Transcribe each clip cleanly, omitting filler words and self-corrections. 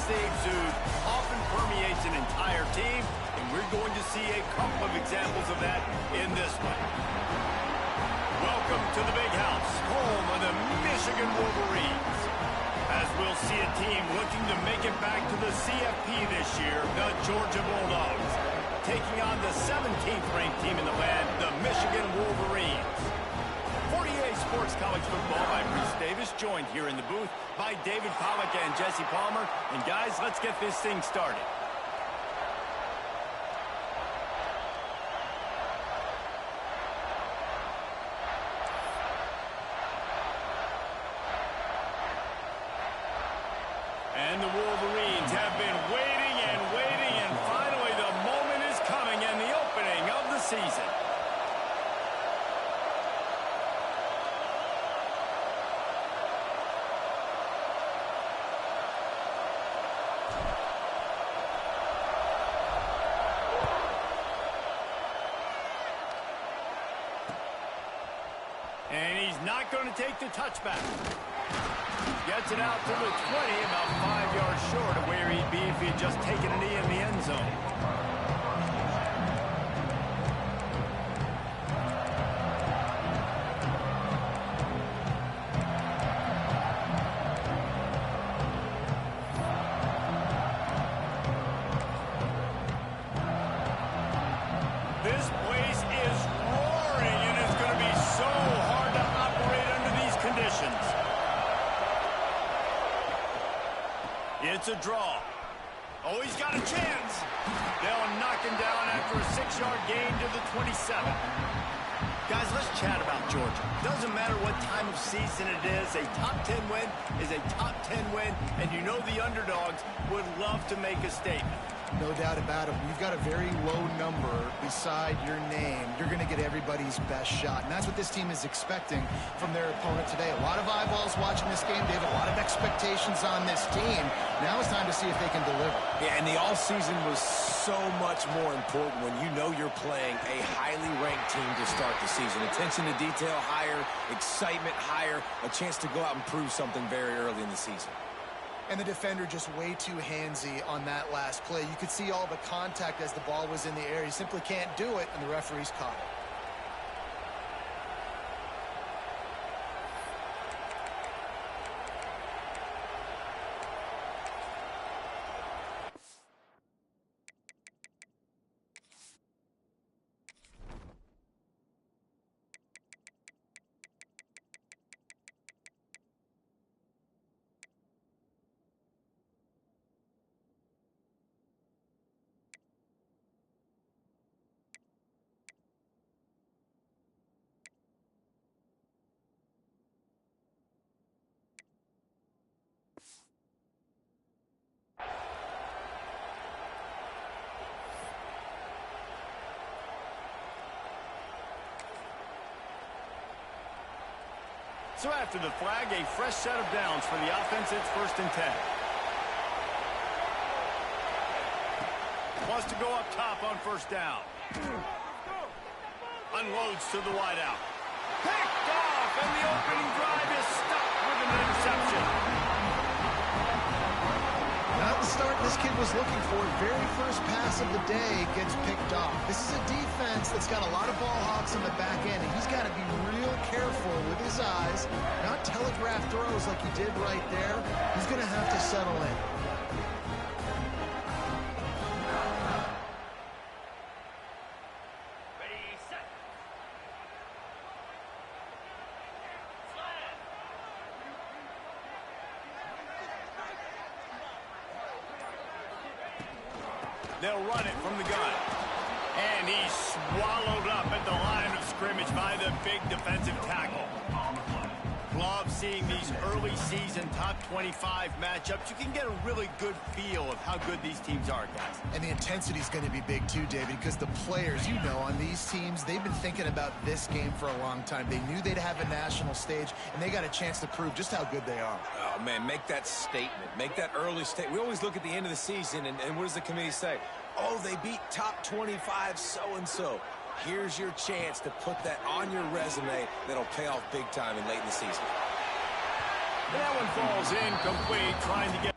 they exude often permeates an entire team, and we're going to see a couple of examples of that in this one. Welcome to the Big House, home of the Michigan Wolverines. As we'll see a team looking to make it back to the CFP this year, the Georgia Bulldogs, taking on the 17th ranked team in the land, the Michigan Wolverines. 48 Sports College Football, I'm Reese Davis, joined here in the booth by David Pollack and Jesse Palmer. And guys, let's get this thing started. And the Wolverines have been waiting and waiting, and finally the moment is coming and the opening of the season. And he's not going to take the touchback. Gets it out to the 20, about 5 yards short of where he'd be if he had just taken a knee in the end zone. This place is roaring, and it's going to be so hard to operate under these conditions. It's a draw. Oh, he's got a chance. They'll knock him down after a 6-yard gain to the 27. Guys, let's chat about Georgia. Doesn't matter what time of season it is, a top 10 win is a top 10 win, and you know the underdogs would love to make a statement. No doubt about it. When you've got a very low number beside your name, you're going to get everybody's best shot. And that's what this team is expecting from their opponent today. A lot of eyeballs watching this game. They have a lot of expectations on this team. Now it's time to see if they can deliver. Yeah, and the offseason was so much more important when you know you're playing a highly ranked team to start the season. Attention to detail higher, excitement higher, a chance to go out and prove something very early in the season. And the defender just way too handsy on that last play. You could see all the contact as the ball was in the air. He simply can't do it, and the referee's caught it. So after the flag, a fresh set of downs for the offense. It's 1st and 10. Wants to go up top on 1st down. Unloads to the wideout. Picked off, and the opening drive is stopped with an interception. Not the start this kid was looking for. Very first pass of the day gets picked off. This is a defense that's got a lot of ball hawks in the back end, and he's got to be real careful with his eyes, not telegraph throws like he did right there. He's going to have to settle in. They'll run it from the gun. And he's swallowed up at the line of scrimmage by the big defensive tackle. Love seeing these early season top 25 matchups. You can get a really good feel of how good these teams are, guys. And the intensity is going to be big too, David, because the players, you know, on these teams, they've been thinking about this game for a long time. They knew they'd have a national stage, and they got a chance to prove just how good they are. Oh, man, make that statement. Make that early statement. We always look at the end of the season, and what does the committee say? Oh, they beat top 25 so-and-so. Here's your chance to put that on your resume that'll pay off big time and late in the season. And that one falls incomplete, trying to get...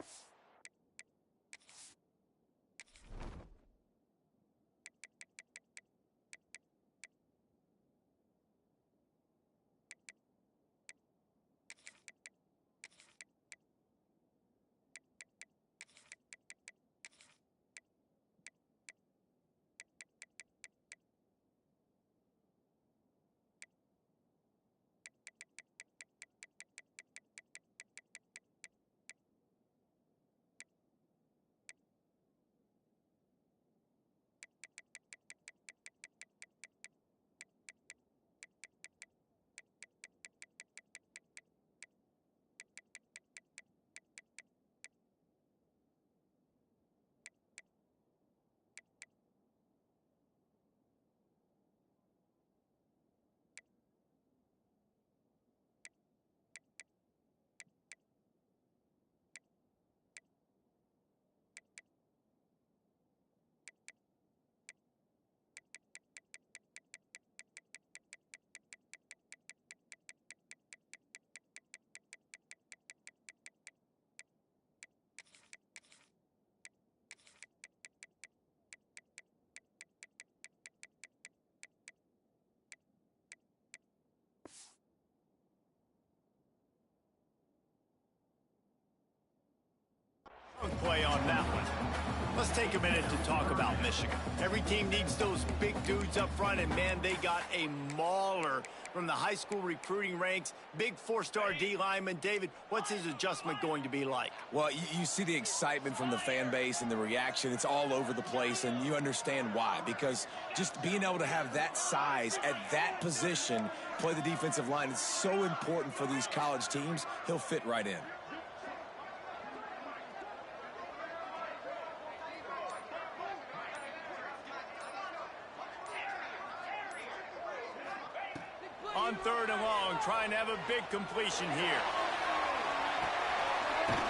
away on that one. Let's take a minute to talk about Michigan. Every team needs those big dudes up front, and man, they got a mauler from the high school recruiting ranks. Big four-star D lineman. David, what's his adjustment going to be like? Well, you see the excitement from the fan base and the reaction. It's all over the place, and you understand why. Because just being able to have that size at that position, play the defensive line, is so important for these college teams. He'll fit right in. On 3rd and long, trying to have a big completion here.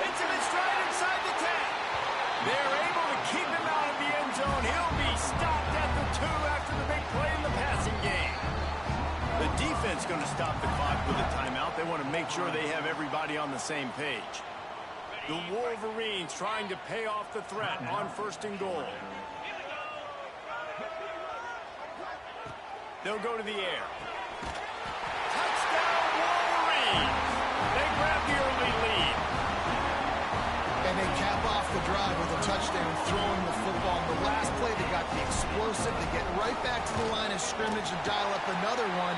Hits him in stride inside the 10. They're able to keep him out of the end zone. He'll be stopped at the 2 after the big play in the passing game. The defense going to stop the clock with a timeout. They want to make sure they have everybody on the same page. The Wolverines trying to pay off the threat on 1st and goal. They'll go to the air. They grab the early lead. And they cap off the drive with a touchdown, throwing the football. In the last play, they got the explosive to get right back to the line of scrimmage and dial up another one.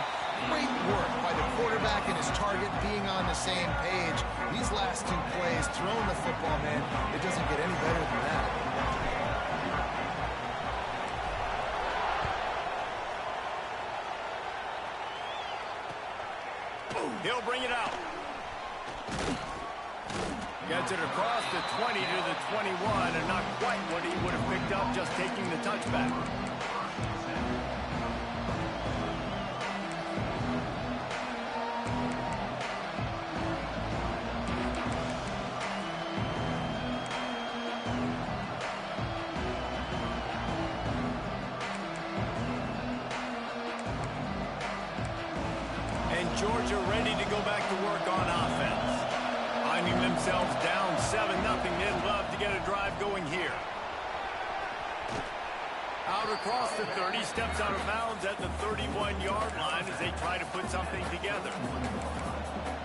Great work by the quarterback and his target being on the same page. These last 2 plays, throwing the football, man, it doesn't get any better than that. He'll bring it out. Gets it across the 20 to the 21, and not quite what he would have picked up just taking the touchback. Georgia ready to go back to work on offense. Finding themselves down 7-0. They'd love to get a drive going here. Out across the 30, steps out of bounds at the 31-yard line as they try to put something together.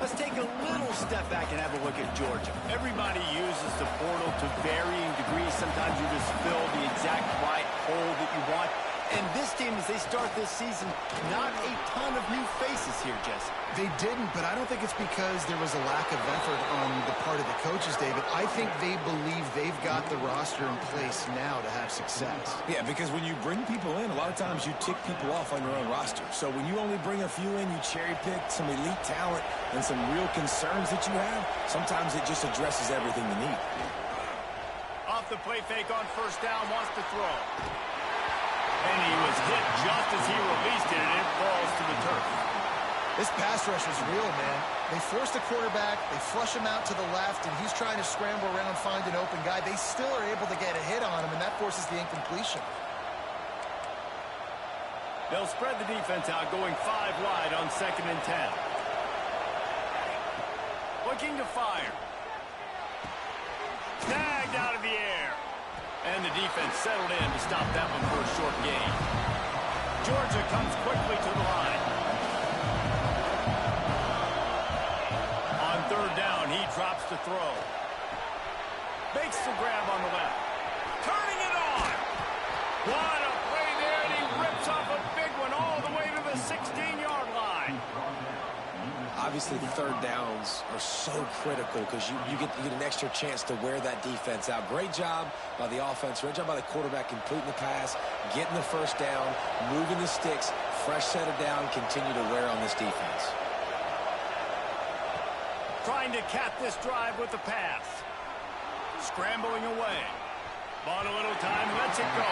Let's take a little step back and have a look at Georgia. Everybody uses the portal to varying degrees. Sometimes you just fill the exact right hole that you want. And this team, as they start this season, not a ton of new faces here, Jesse. They didn't, but I don't think it's because there was a lack of effort on the part of the coaches, David. I think they believe they've got the roster in place now to have success. Yeah, because when you bring people in, a lot of times you tick people off on your own roster. So when you only bring a few in, you cherry-pick some elite talent and some real concerns that you have, sometimes it just addresses everything you need. Off the play fake on 1st down, wants to throw. And he was hit just as he released it, and it falls to the turf. This pass rush is real, man. They force the quarterback, they flush him out to the left, and he's trying to scramble around, find an open guy. They still are able to get a hit on him, and that forces the incompletion. They'll spread the defense out, going 5 wide on 2nd and 10. Looking to fire. Snagged out of the air. And the defense settled in to stop that one for a short gain. Georgia comes quickly to the line. On 3rd down, he drops to throw. Makes the grab on the left. Turning it on. What a play there, and he rips off a big one all the way to the 16-yard line. Obviously, 3rd downs are so critical because you get an extra chance to wear that defense out. Great job by the offense. Great job by the quarterback completing the pass, getting the 1st down, moving the sticks, fresh set of down, continue to wear on this defense. Trying to cap this drive with the pass. Scrambling away. Bought a little time, lets it go.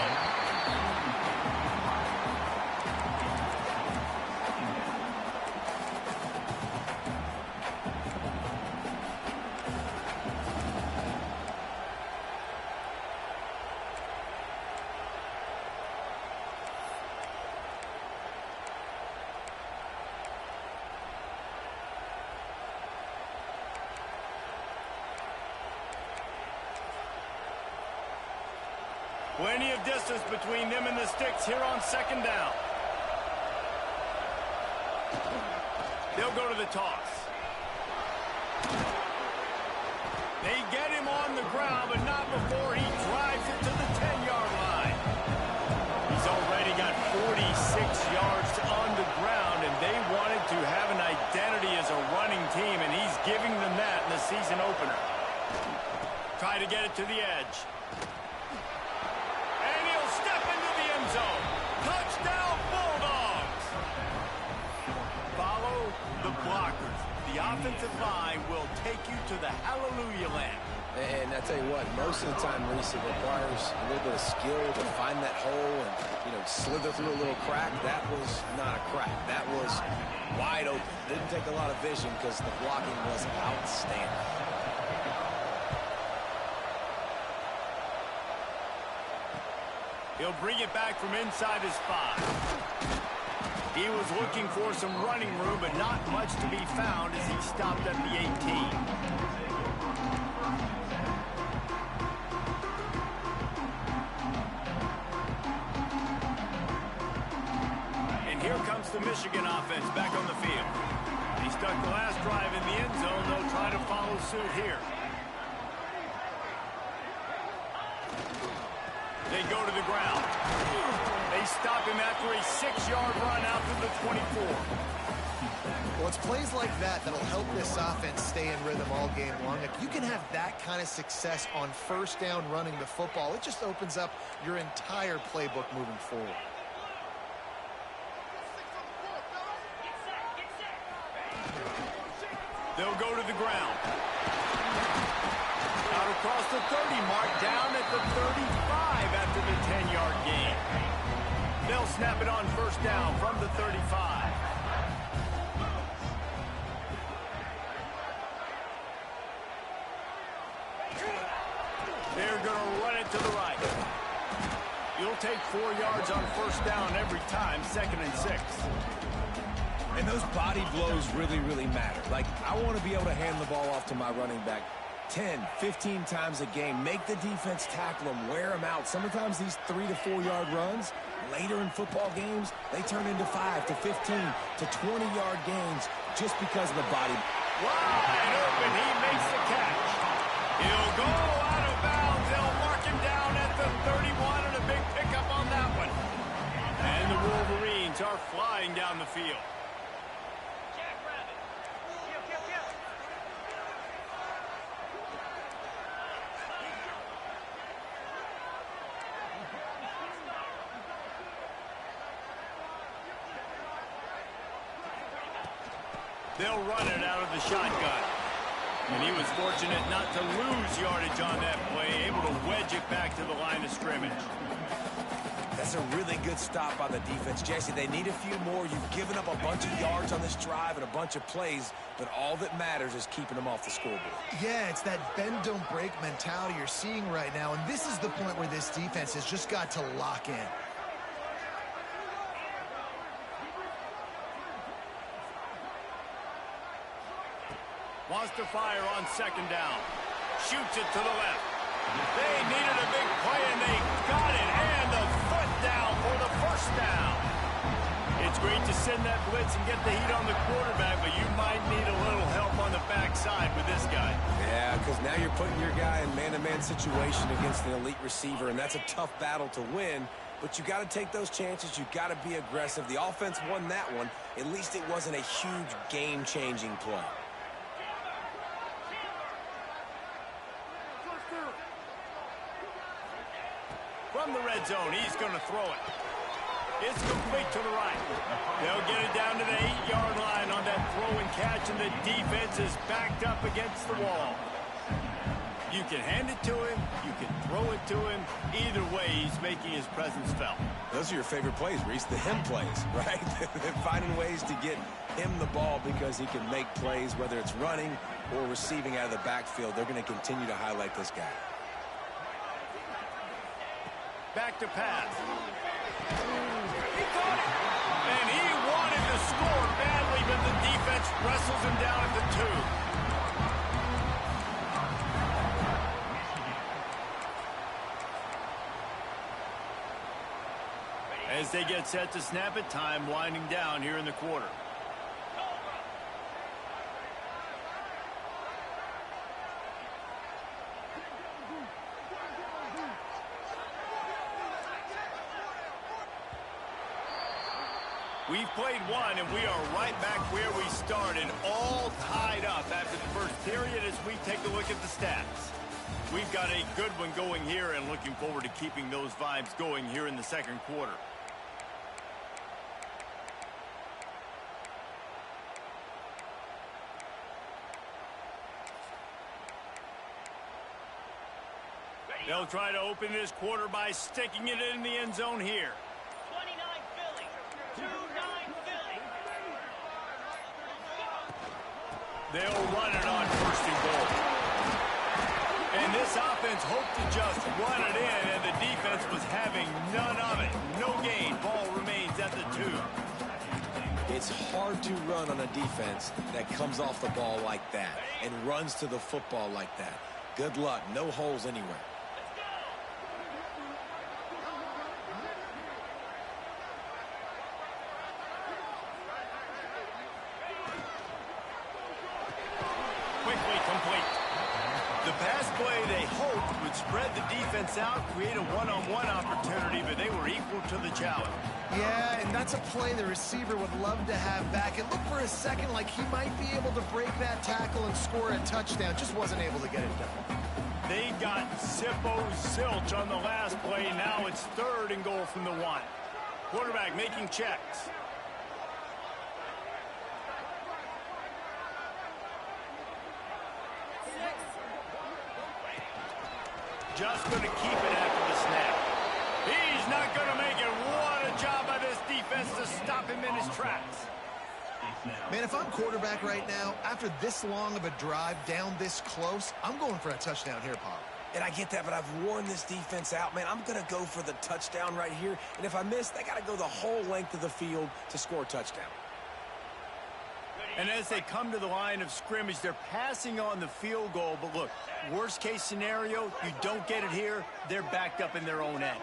Plenty of distance between them and the sticks here on 2nd down. They'll go to the toss. They get him on the ground, but not before to get it to the edge. And he'll step into the end zone. Touchdown, Bulldogs! Follow the blockers. The offensive line will take you to the hallelujah land. And I tell you what, most of the time, Reese, it requires a little bit of skill to find that hole and, slither through a little crack. That was not a crack. That was wide open. Didn't take a lot of vision because the blocking was outstanding. He'll bring it back from inside his 5. He was looking for some running room, but not much to be found as he stopped at the 18. The Michigan offense back on the field. He stuck the last drive in the end zone. They'll try to follow suit here. They go to the ground. They stop him after a 6-yard run out to the 24. Well, it's plays like that that'll help this offense stay in rhythm all game long. If you can have that kind of success on first down running the football, it just opens up your entire playbook moving forward. They'll go to the ground. Out across the 30 mark, down at the 35 after the 10-yard gain. They'll snap it on first down from the 35. They're going to run it to the right. You'll take 4 yards on first down every time, 2nd and 6. And those body blows really, really matter. Like, I want to be able to hand the ball off to my running back 10, 15 times a game. Make the defense tackle them, wear them out. Sometimes these 3 to 4 yard runs, later in football games, they turn into 5 to 15 to 20-yard gains just because of the body. Wide open, he makes the catch. He'll go out of bounds. They'll mark him down at the 31, and a big pickup on that one. And the Wolverines are flying down the field. They'll run it out of the shotgun. And he was fortunate not to lose yardage on that play, able to wedge it back to the line of scrimmage. That's a really good stop by the defense. Jesse, they need a few more. You've given up a bunch of yards on this drive and a bunch of plays, but all that matters is keeping them off the scoreboard. Yeah, it's that bend, don't break mentality you're seeing right now, and this is the point where this defense has just got to lock in. Wants to fire on 2nd down. Shoots it to the left. They needed a big play, and they got it. And the foot down for the first down. It's great to send that blitz and get the heat on the quarterback, but you might need a little help on the backside with this guy. Yeah, because now you're putting your guy in man-to-man situation against an elite receiver, and that's a tough battle to win. But you got to take those chances. You got to be aggressive. The offense won that one. At least it wasn't a huge game-changing play. From the red zone, he's going to throw it. It's complete to the right. They'll get it down to the 8-yard line on that throw and catch, and the defense is backed up against the wall. You can hand it to him. You can throw it to him. Either way, he's making his presence felt. Those are your favorite plays, Reese, the him plays, right? They're finding ways to get him the ball because he can make plays, whether it's running or receiving out of the backfield. They're going to continue to highlight this guy. Back to pass. He caught it. And he wanted to score badly, but the defense wrestles him down at the 2. As they get set to snap it, time winding down here in the quarter. We've played one, and we are right back where we started, all tied up after the first period as we take a look at the stats. We've got a good one going here and looking forward to keeping those vibes going here in the second quarter. They'll try to open this quarter by sticking it in the end zone here. 29 Philly. 2-9 Philly. They'll run it on first and goal. And this offense hoped to just run it in, and the defense was having none of it. No gain. Ball remains at the 2. It's hard to run on a defense that comes off the ball like that and runs to the football like that. Good luck. No holes anywhere. Quickly complete. The pass play they hoped would spread the defense out, create a one-on-one opportunity, but they were equal to the challenge. Yeah, and that's a play the receiver would love to have back. It looked for a second like he might be able to break that tackle and score a touchdown. Just wasn't able to get it done. They got Zilch on the last play. Now it's 3rd and goal from the 1. Quarterback making checks. Just going to keep it after the snap. He's not going to make it. What a job by this defense to stop him in his tracks. Man, if I'm quarterback right now, after this long of a drive down this close, I'm going for a touchdown here, Paul. And I get that, but I've worn this defense out, man. I'm going to go for the touchdown right here. And if I miss, they got to go the whole length of the field to score a touchdown. And as they come to the line of scrimmage, they're passing on the field goal. But look, worst case scenario, you don't get it here, they're backed up in their own end.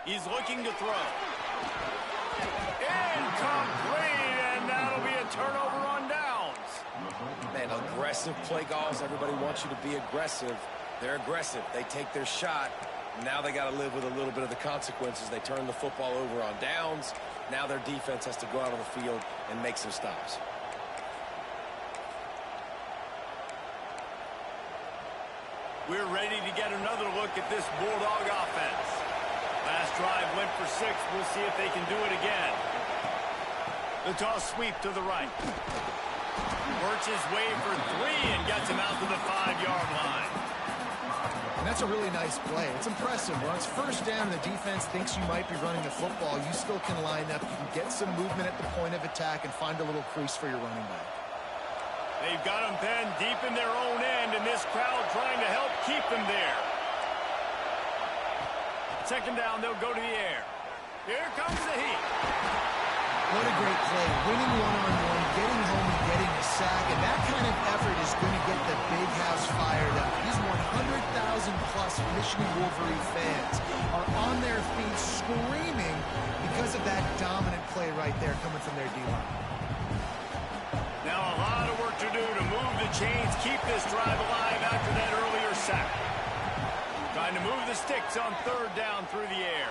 He's looking to throw. Incomplete, and that'll be a turnover on downs. Man, aggressive play calls. Everybody wants you to be aggressive. They're aggressive. They take their shot. Now they got to live with a little bit of the consequences. They turn the football over on downs. Now their defense has to go out on the field and make some stops. We're ready to get another look at this Bulldog offense. Last drive went for 6. We'll see if they can do it again. The toss sweep to the right. Works his way for 3 and gets him out to the 5-yard line. And that's a really nice play. It's impressive. When it's first down and the defense thinks you might be running the football, you still can line up. You can get some movement at the point of attack and find a little crease for your running back. They've got them penned deep in their own end, and this crowd trying to help keep them there. Second down, they'll go to the air. Here comes the heat. What a great play. Winning one-on-one, getting home and getting a sack, and that kind of effort is going to get the big house fired up. These 100,000-plus Michigan Wolverine fans are on their feet screaming because of that dominant play right there coming from their D-line. Now a lot of work to do to move the chains, keep this drive alive after that earlier sack. Trying to move the sticks on 3rd down through the air.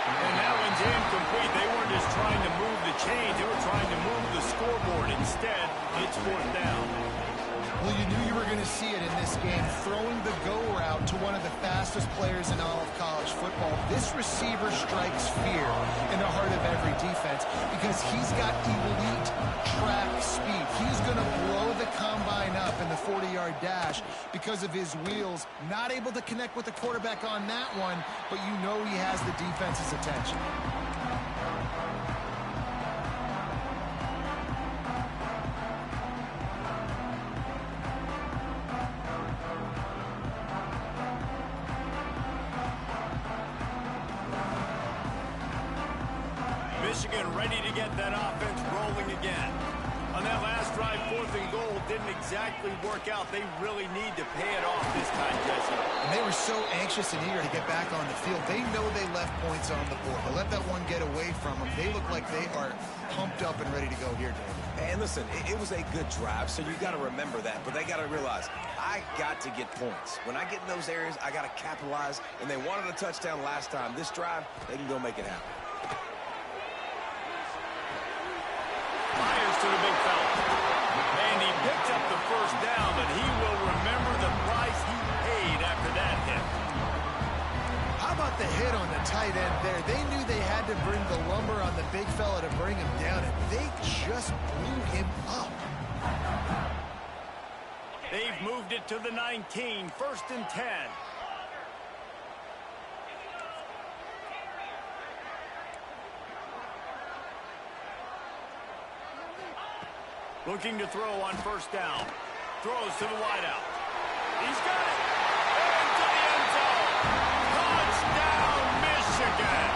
And that one's incomplete. They weren't just trying to move the chains, they were trying to move the scoreboard. Instead, it's 4th down. Well, you knew you were going to see it in this game, throwing the go route to one of the fastest players in all of college football. This receiver strikes fear in the heart of every defense because he's got elite track speed. He's going to blow the combine up in the 40-yard dash because of his wheels. Not able to connect with the quarterback on that one, but you know he has the defense's attention. Michigan ready to get that offense rolling again. On that last drive, 4th and goal didn't exactly work out. They really need to pay it off this time, Jesse. And they were so anxious and eager to get back on the field. They know they left points on the board. They let that one get away from them. They look like they are pumped up and ready to go here, David. And listen, it was a good drive, so you got to remember that. But they got to realize, I got to get points. When I get in those areas, I got to capitalize. And they wanted a touchdown last time. This drive, they can go make it happen. Fires to the big fella. And he picked up the first down, but he will remember the price he paid after that hit. How about the hit on the tight end there? They knew they had to bring the lumber on the big fella to bring him down, and they just blew him up. They've moved it to the 19, 1st and 10. Looking to throw on 1st down. Throws to the wideout. He's got it. Into the end zone. Touchdown, Michigan.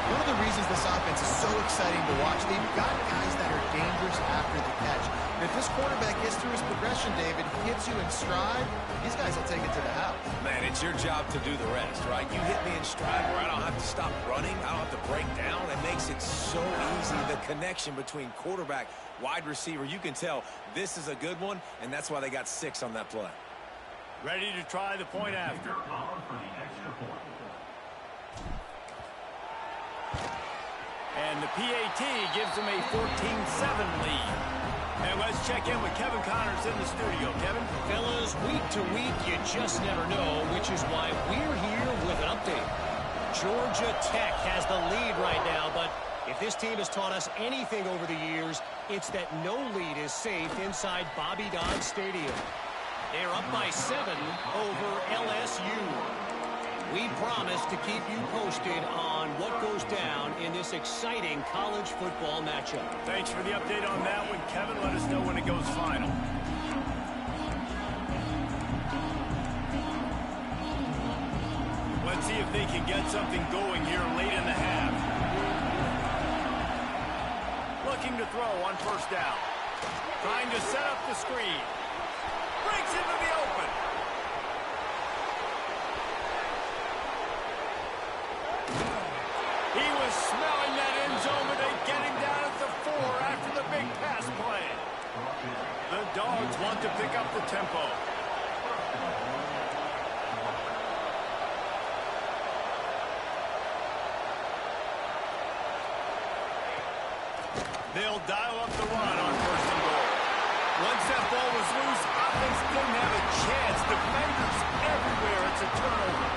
One of the reasons this offense is so exciting to watch, they've got guys that are dangerous after the catch. And if this quarterback gets through his progression, David, he hits you in stride, these guys will take it to the house. Man, it's your job to do the rest, right? You hit me in stride where I don't have to stop running. I don't have to break down. It makes it so easy. The connection between quarterback, wide receiver, you can tell this is a good one, and that's why they got 6 on that play. Ready to try the point after. And the PAT gives them a 14-7 lead. And let's check in with Kevin Connors in the studio. Kevin? Fellas, week to week, you just never know, which is why we're here with an update. Georgia Tech has the lead right now, but if this team has taught us anything over the years, it's that no lead is safe inside Bobby Dodd Stadium. They're up by 7 over LSU. We promise to keep you posted on what goes down in this exciting college football matchup. Thanks for the update on that one, Kevin. Let us know when it goes final. Let's see if they can get something going here late in the half. Looking to throw on 1st down. Trying to set up the screen. Breaks into the open. He was smelling that end zone, but they get him down at the 4 after the big pass play. The Dogs want to pick up the tempo. They'll dial up the run on 1st and goal. Once that ball was loose, offense didn't have a chance. Defenders everywhere. It's a turnover.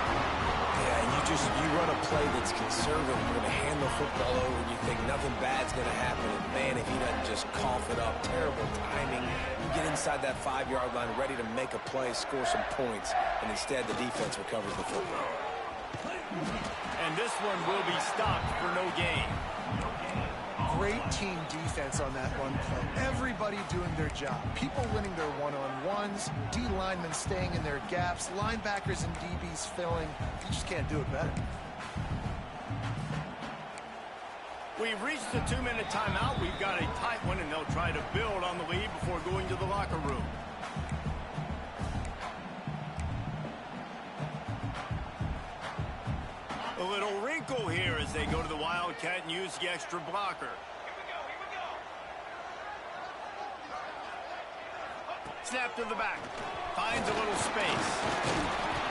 Yeah, and you run a play that's conservative. You're going to hand the football over, and you think nothing bad's going to happen. And, man, if he doesn't just cough it up, terrible timing. You get inside that 5-yard line ready to make a play, score some points, and instead the defense recovers the football. And this one will be stopped for no gain. Great team defense on that run play. Everybody doing their job. People winning their one-on-ones, D linemen staying in their gaps, linebackers and DBs filling. You just can't do it better. We've reached the 2-minute timeout. We've got a tight one, and they'll try to build on the lead before going to the locker room. A little wrinkle here as they go to the Wildcat and use the extra blocker. Snap to the back. Finds a little space.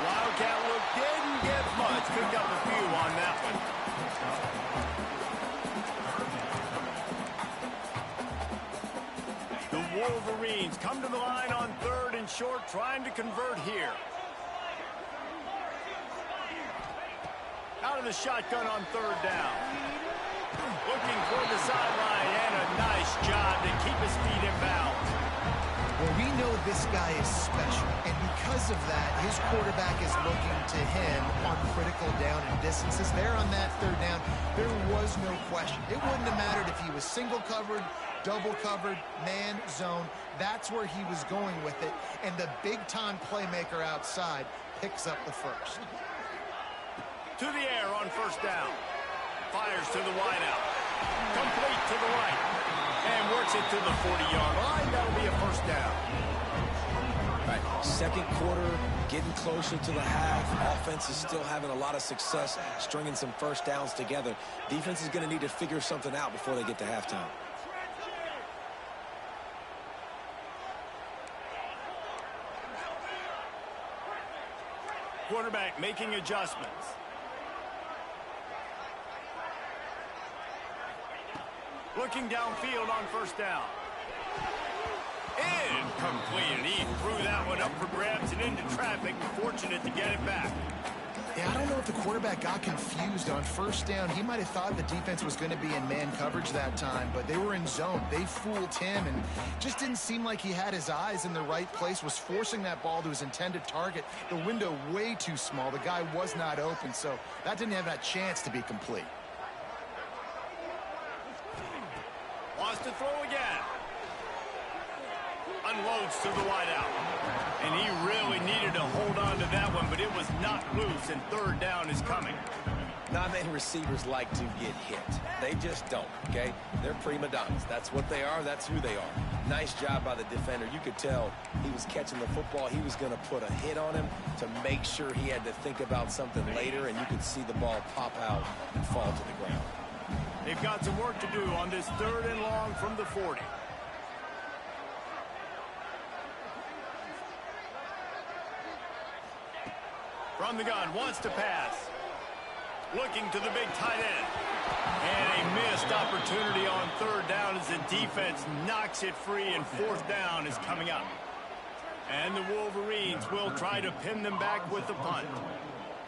Wildcat look didn't get much. Picked up a few on that one. The Wolverines come to the line on 3rd and short, trying to convert here. Out of the shotgun on 3rd down. Looking for the sideline, and a nice job to keep his feet in bounds. Well, we know this guy is special, and because of that, his quarterback is looking to him on critical down and distances. There on that 3rd down, there was no question. It wouldn't have mattered if he was single covered, double covered, man, zone. That's where he was going with it, and the big-time playmaker outside picks up the first. To the air on 1st down. Fires to the wideout. Complete to the right. And works it to the 40-yard line. That'll be a 1st down. All right, 2nd quarter, getting closer to the half. Offense is still having a lot of success stringing some 1st downs together. Defense is going to need to figure something out before they get to halftime. Quarterback making adjustments. Looking downfield on first down. Incomplete, and he threw that one up for grabs and into traffic. Fortunate to get it back. Yeah, I don't know if the quarterback got confused on first down. He might have thought the defense was going to be in man coverage that time, but they were in zone. They fooled him, and just didn't seem like he had his eyes in the right place, was forcing that ball to his intended target. The window way too small. The guy was not open, so that didn't have that chance to be complete. Wants to throw again. Unloads to the wideout. And he really needed to hold on to that one, but it was not loose, and third down is coming. Not many receivers like to get hit. They just don't, okay? They're prima donnas. That's what they are. That's who they are. Nice job by the defender. You could tell he was catching the football. He was going to put a hit on him to make sure he had to think about something later, and you could see the ball pop out and fall to the ground. They've got some work to do on this 3rd and long from the 40. From the gun, wants to pass. Looking to the big tight end. And a missed opportunity on 3rd down as the defense knocks it free, and 4th down is coming up. And the Wolverines will try to pin them back with the punt.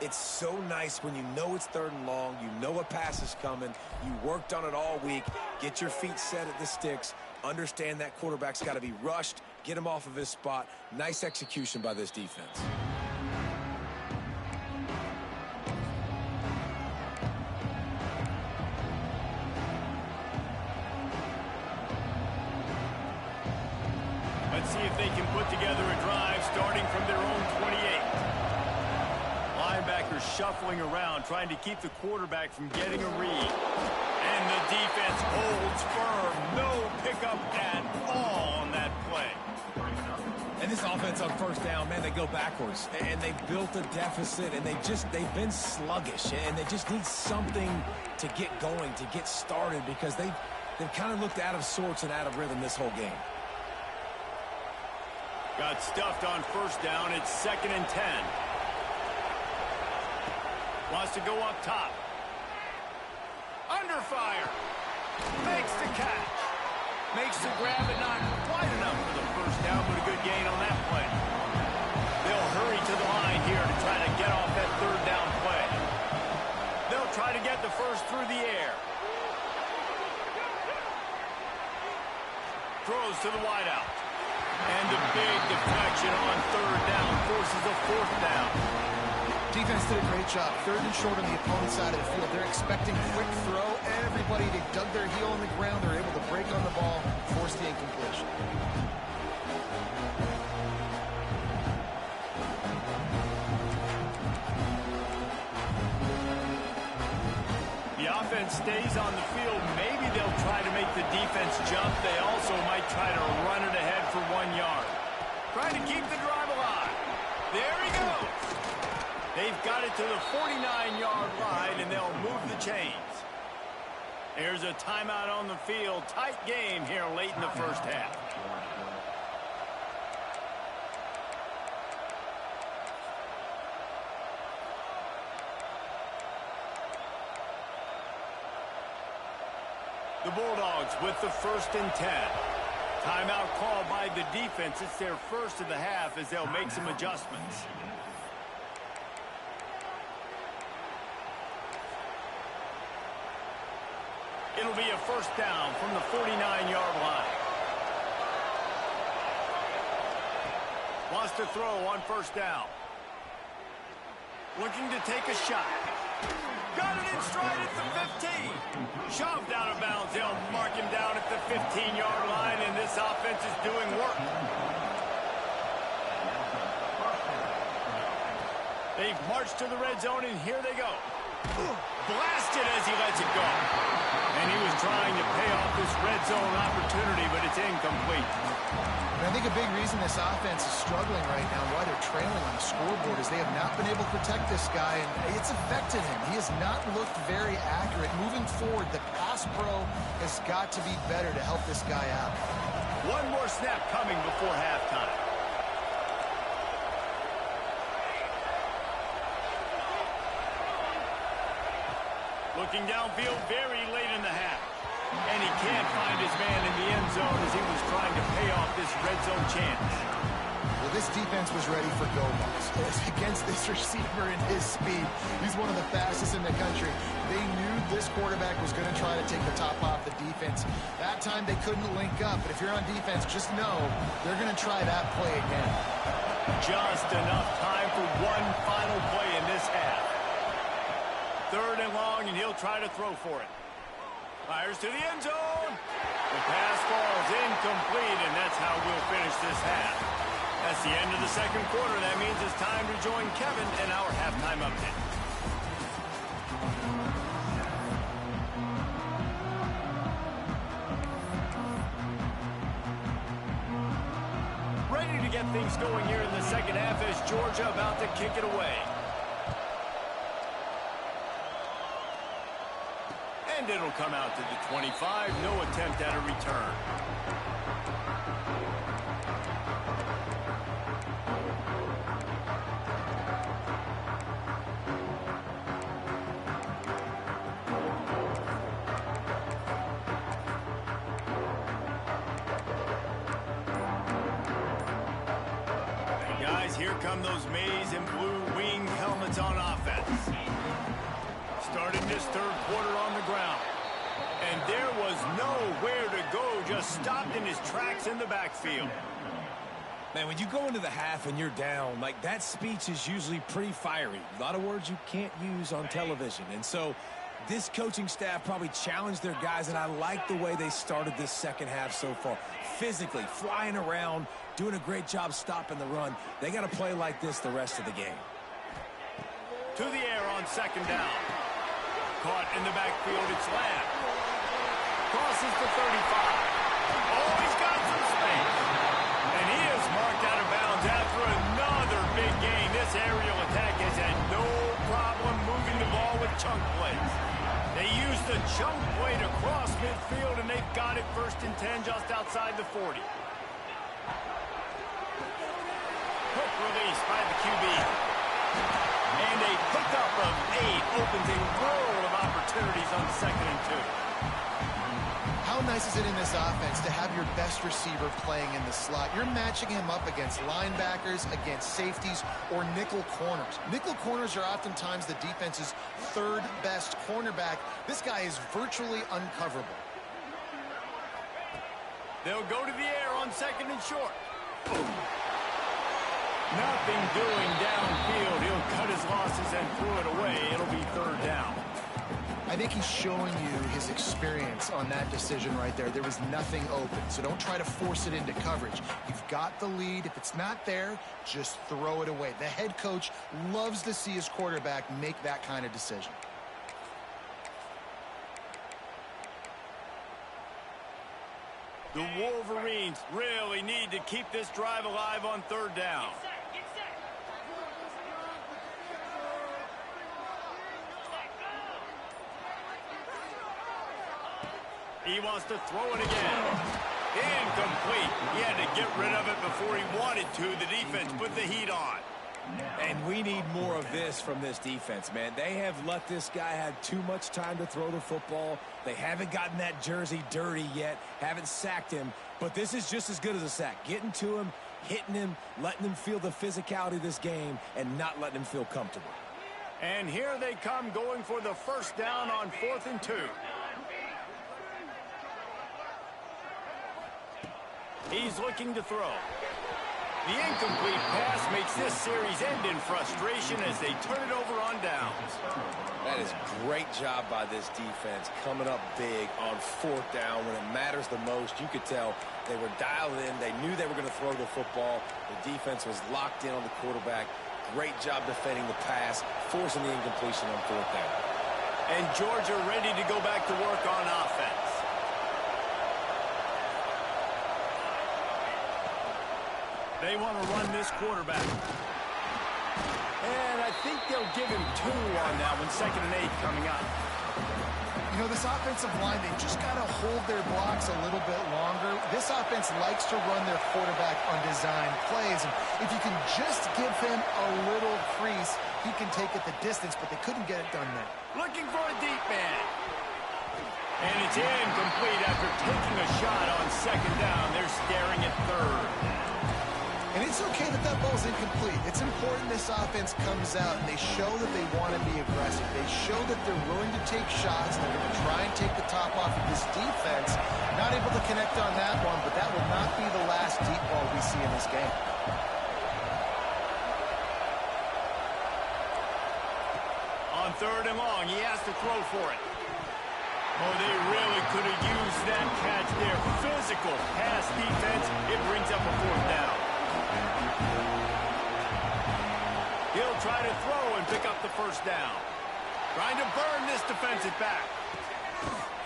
It's so nice when you know it's 3rd and long, you know a pass is coming, you worked on it all week, get your feet set at the sticks, understand that quarterback's got to be rushed, get him off of his spot. Nice execution by this defense. Let's see if they can put together a drive starting from their own 28. Linebackers shuffling around, trying to keep the quarterback from getting a read. And the defense holds firm. No pickup at all on that play. And this offense on first down, man, they go backwards. And they built a deficit, and they've been sluggish. And they just need something to get going, to get started, because they've kind of looked out of sorts and out of rhythm this whole game. Got stuffed on first down. It's 2nd and 10. Wants to go up top. Under fire. Makes the catch. Makes the grab, but not quite enough for the first down, but a good gain on that play. They'll hurry to the line here to try to get off that 3rd down play. They'll try to get the first through the air. Throws to the wideout. And the big deflection on 3rd down forces a 4th down. Defense did a great job. 3rd and short on the opponent's side of the field. They're expecting quick throw. Everybody, they dug their heel on the ground. They're able to break on the ball, force the incompletion. The offense stays on the field. Maybe they'll try to make the defense jump. They also might try to run it ahead for 1 yard. Trying to keep the drive alive. There he goes. They've got it to the 49-yard line, and they'll move the chains. There's a timeout on the field. Tight game here late in the first half. The Bulldogs with the 1st and 10. Timeout called by the defense. It's their first of the half as they'll make some adjustments. It'll be a first down from the 49-yard line. Wants to throw on first down. Looking to take a shot. Got it in stride at the 15. Shoved out of bounds. They'll mark him down at the 15-yard line, and this offense is doing work. They've marched to the red zone, and here they go. Blasted as he lets it go. And he was trying to pay off this red zone opportunity, but it's incomplete. And I think a big reason this offense is struggling right now, why they're trailing on the scoreboard, is they have not been able to protect this guy, and it's affected him. He has not looked very accurate. Moving forward, the pass pro has got to be better to help this guy out. One more snap coming before halftime. Looking downfield very late in the half. And he can't find his man in the end zone as he was trying to pay off this red zone chance. Well, this defense was ready for go-balls. Against this receiver and his speed, he's one of the fastest in the country. They knew this quarterback was going to try to take the top off the defense. That time they couldn't link up, but if you're on defense, just know they're going to try that play again. Just enough time for one final play in this half. 3rd and long, and he'll try to throw for it. Fires to the end zone. The pass falls incomplete, and that's how we'll finish this half. That's the end of the second quarter. That means it's time to join Kevin in our halftime update. Ready to get things going here in the second half as Georgia about to kick it away. And it'll come out to the 25. No attempt at a return. Guys, here come those maize and blue wing helmets on offense. Starting this 3rd quarter on the ground. And there was nowhere to go, just stopped in his tracks in the backfield. Man, when you go into the half and you're down, like, that speech is usually pretty fiery. A lot of words you can't use on television. And so this coaching staff probably challenged their guys, and I like the way they started this second half so far. Physically, flying around, doing a great job stopping the run. They got to play like this the rest of the game. To the air on 2nd down. Caught in the backfield, it's Lamb. Crosses the 35. Oh, he's got some space. And he is marked out of bounds after another big gain. This aerial attack has had no problem moving the ball with chunk plays. They used the chunk play to cross midfield, and they've got it 1st and 10 just outside the 40. Quick release by the QB. And a pickup of 8 opens a world of opportunities on 2nd and 2. How nice is it in this offense to have your best receiver playing in the slot? You're matching him up against linebackers, against safeties, or nickel corners. Nickel corners are oftentimes the defense's 3rd best cornerback. This guy is virtually uncoverable. They'll go to the air on 2nd and short. Nothing doing downfield. He'll cut his losses and throw it away. It'll be 3rd down. I think he's showing you his experience on that decision right there. There was nothing open, so don't try to force it into coverage. You've got the lead. If it's not there, just throw it away. The head coach loves to see his quarterback make that kind of decision. The Wolverines really need to keep this drive alive on 3rd down. He wants to throw it again. Incomplete. He had to get rid of it before he wanted to. The defense put the heat on. And we need more of this from this defense, man. They have let this guy have too much time to throw the football. They haven't gotten that jersey dirty yet, haven't sacked him. But this is just as good as a sack. Getting to him, hitting him, letting him feel the physicality of this game, and not letting him feel comfortable. And here they come going for the 1st down on 4th and 2. He's looking to throw. The incomplete pass makes this series end in frustration as they turn it over on downs. That is great job by this defense, coming up big on 4th down when it matters the most. You could tell they were dialed in. They knew they were going to throw the football. The defense was locked in on the quarterback. Great job defending the pass, forcing the incompletion on 4th down. And Georgia ready to go back to work on offense. They want to run this quarterback. And I think they'll give him 2 on that one. 2nd and 8 coming up. You know, this offensive line, they just got to hold their blocks a little bit longer. This offense likes to run their quarterback on design plays. And if you can just give him a little crease, he can take it the distance, but they couldn't get it done there. Looking for a deep man. And it's incomplete after taking a shot on second down. They're staring at third. And it's okay that that ball's incomplete. It's important this offense comes out and they show that they want to be aggressive. They show that they're willing to take shots. They're going to try and take the top off of this defense. Not able to connect on that one, but that will not be the last deep ball we see in this game. On third and long, he has to throw for it. Oh, they really could have used that catch there. Physical pass defense. It brings up a fourth down. He'll try to throw and pick up the first down. Trying to burn this defensive back.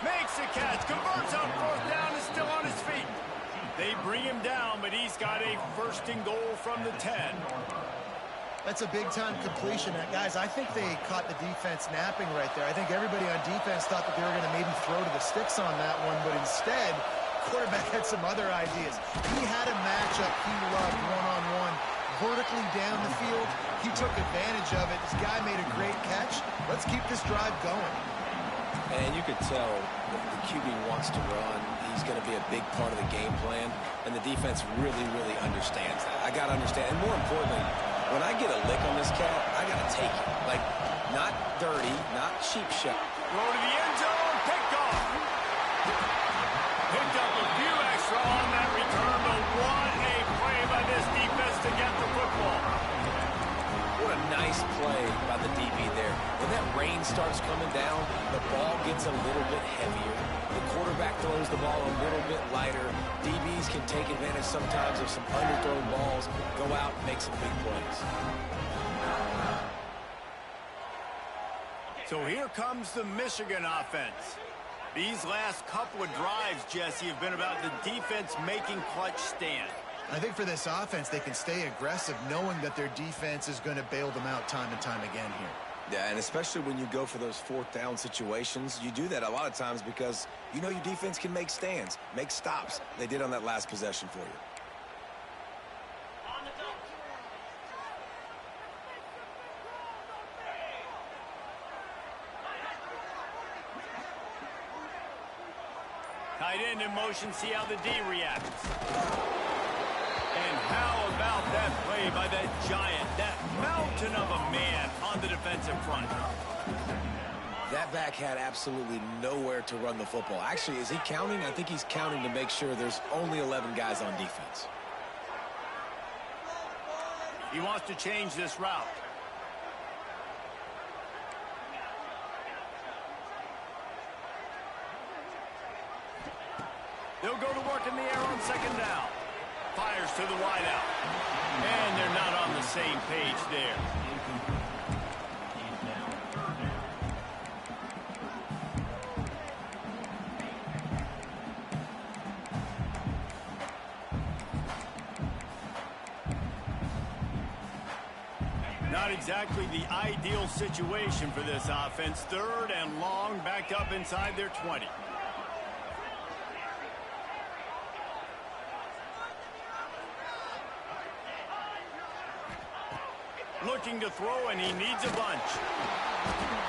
Makes a catch. Converts on fourth down. Is still on his feet. They bring him down, but he's got a first and goal from the 10. That's a big-time completion. Guys, I think they caught the defense napping right there. I think everybody on defense thought that they were going to maybe throw to the sticks on that one, but instead, quarterback had some other ideas. He had a matchup he loved one-on-one, vertically down the field. He took advantage of it. This guy made a great catch. Let's keep this drive going. And you could tell that the QB wants to run. He's going to be a big part of the game plan, and the defense really, really understands that. I got to understand, and more importantly, when I get a lick on this cat, I got to take it. Like, not dirty, not cheap shot. Throw to the end zone, picked off. Picked up a few extra on that return, but what a play by this defense to get the football. What a nice play by the DB there. When that rain starts coming down, the ball gets a little bit heavier. The quarterback throws the ball a little bit lighter. DBs can take advantage sometimes of some underthrown balls, go out and make some big plays. So here comes the Michigan offense. These last couple of drives, Jesse, have been about the defense making clutch stand. I think for this offense, they can stay aggressive knowing that their defense is going to bail them out time and time again here. Yeah, and especially when you go for those fourth down situations, you do that a lot of times because you know your defense can make stands, make stops. They did on that last possession for you. Tight end in motion, see how the D reacts. And how about that play by that giant, that mountain of a man on the defensive front? That back had absolutely nowhere to run the football. Actually, is he counting? I think he's counting to make sure there's only 11 guys on defense. He wants to change this route. They'll go to work in the air on second down. Fires to the wideout. And they're not on the same page there. Not exactly the ideal situation for this offense. Third and long, backed up inside their 20. Looking to throw, and he needs a bunch.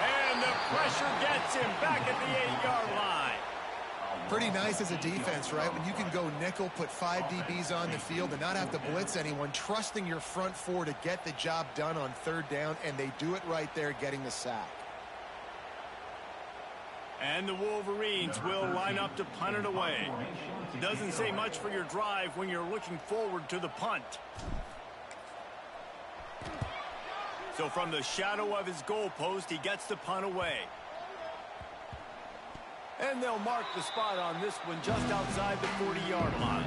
And the pressure gets him back at the 8-yard line. Pretty nice as a defense, right? When you can go nickel, put 5 DBs on the field and not have to blitz anyone, trusting your front four to get the job done on third down, and they do it right there, getting the sack. And the Wolverines will line up to punt it away. It doesn't say much for your drive when you're looking forward to the punt. So from the shadow of his goalpost, he gets the punt away. And they'll mark the spot on this one just outside the 40-yard line.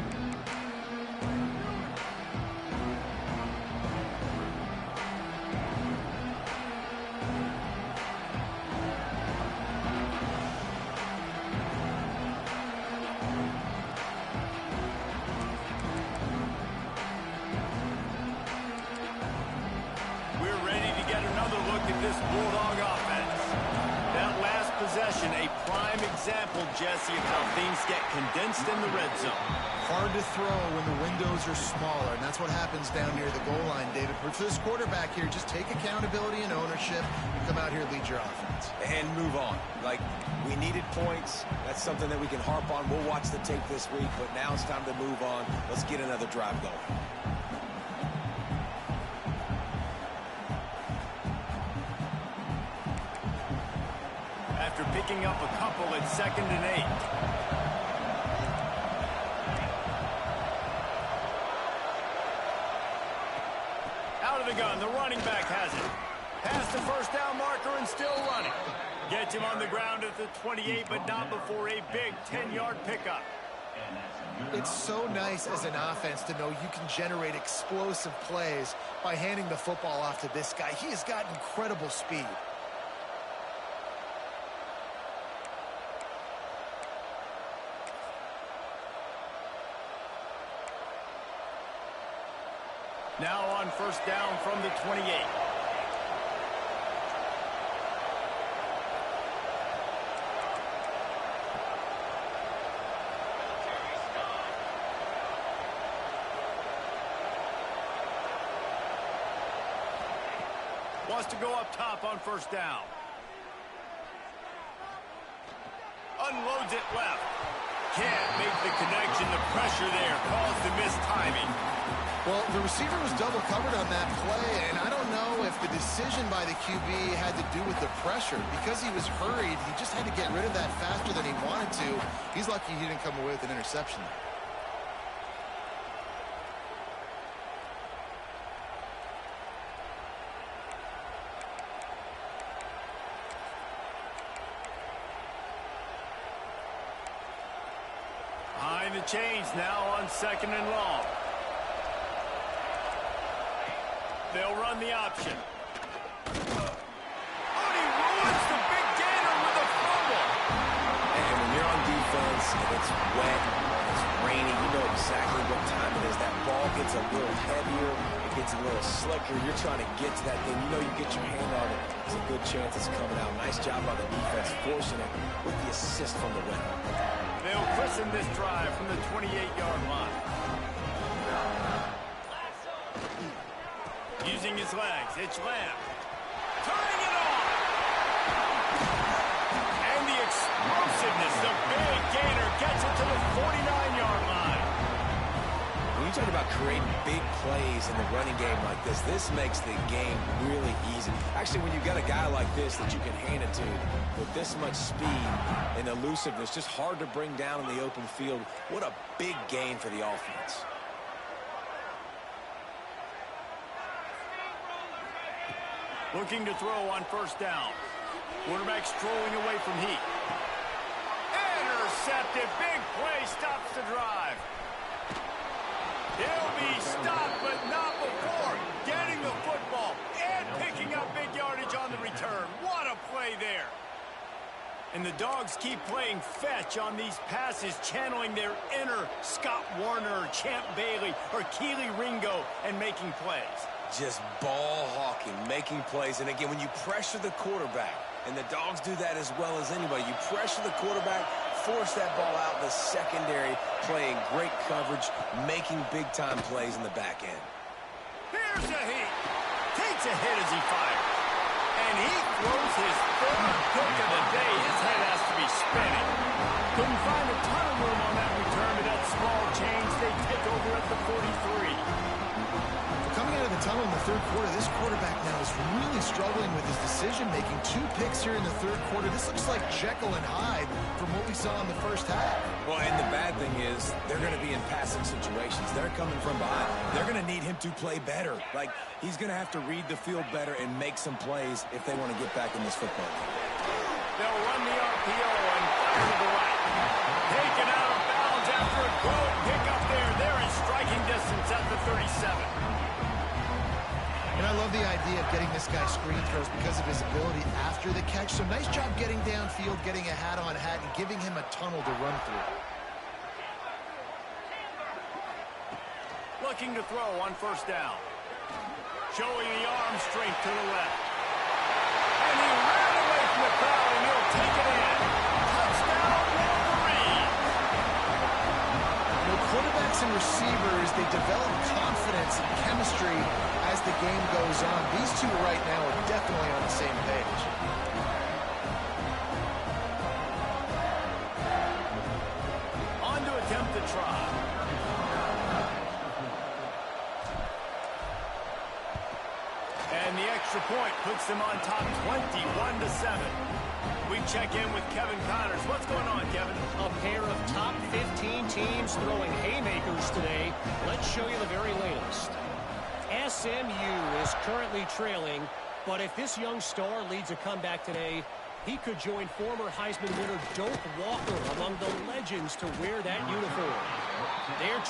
This Bulldog offense. That last possession, a prime example, Jesse, of how things get condensed in the red zone. Hard to throw when the windows are smaller, and that's what happens down near the goal line, David. But for this quarterback here, just take accountability and ownership and come out here and lead your offense. defense and move on. Like, we needed points. That's something that we can harp on. We'll watch the tape this week, but now it's time to move on. Let's get another drive going. After picking up a couple at 2nd and 8. Out of the gun, the running back has it. Past the first down marker and still running. Gets him on the ground at the 28, but not before a big 10-yard pickup. It's so nice as an offense to know you can generate explosive plays by handing the football off to this guy. He has got incredible speed. Now on first down from the 28. Wants to go up top on first down. Unloads it left. Can't make the connection. The pressure there caused the missed timing. Well, the receiver was double covered on that play, and I don't know if the decision by the QB had to do with the pressure. Because he was hurried, he just had to get rid of that faster than he wanted to. He's lucky he didn't come away with an interception. Behind the chains now on 2nd and long. They'll run the option. Oh, he ruins the big gainer with a fumble. And when you're on defense and it's wet, it's rainy, you know exactly what time it is. That ball gets a little heavier, it gets a little slicker. You're trying to get to that thing. You know you get your hand on it. There's a good chance it's coming out. Nice job by the defense, forcing it with the assist from the winner. They'll christen this drive from the 28-yard line. Using his legs, it's Lamb. Turning it on! And the explosiveness, the big gainer gets it to the 49-yard line. When you talk about creating big plays in the running game like this, this makes the game really easy. Actually, when you've got a guy like this that you can hand it to with this much speed and elusiveness, just hard to bring down in the open field, what a big gain for the offense. Looking to throw on first down. Quarterback strolling away from Heat. Intercepted. Big play stops the drive. He'll be stopped, but not before getting the football and picking up big yardage on the return. What a play there. And the Dogs keep playing fetch on these passes, channeling their inner Scott Warner, or Champ Bailey, or Keely Ringo, and making plays. Just ball hawking, making plays. And again, when you pressure the quarterback, and the Dogs do that as well as anybody, you pressure the quarterback, force that ball out in the secondary, playing great coverage, making big-time plays in the back end. Here's a Heat. Takes a hit as he fires. And he throws his third pick of the day. His head has to be spinning. Couldn't find a ton of room on that return, but that small change, they take over at the 43. Coming out of the tunnel in the third quarter, this quarterback now is really struggling with his decision-making. 2 picks here in the third quarter. This looks like Jekyll and Hyde from what we saw in the first half. Well, and the bad thing is they're going to be in passing situations. They're coming from behind. They're going to need him to play better. Like, he's going to have to read the field better and make some plays if they want to get back in this football game. They'll run the RPO and fire to the right. Taken out of bounds after a good pickup there. They're in striking distance at the 37. And I love the idea of getting this guy screen throws because of his ability after the catch. So nice job getting downfield, getting a hat-on-hat, and giving him a tunnel to run through. Looking to throw on first down. Showing the arm strength to the left. And he ran away from the crowd, and he'll take it in. Touchdown, Wolverine! Quarterbacks and receivers, they develop confidence and chemistry as the game goes on. These two right now are definitely on the same page. extra point puts them on top 21-7. We check in with Kevin Connors. What's going on, Kevin? A pair of top 15 teams throwing haymakers today. Let's show you the very latest. SMU is currently trailing, but if this young star leads a comeback today, he could join former Heisman winner Doak Walker among the legends to wear that uniform. They're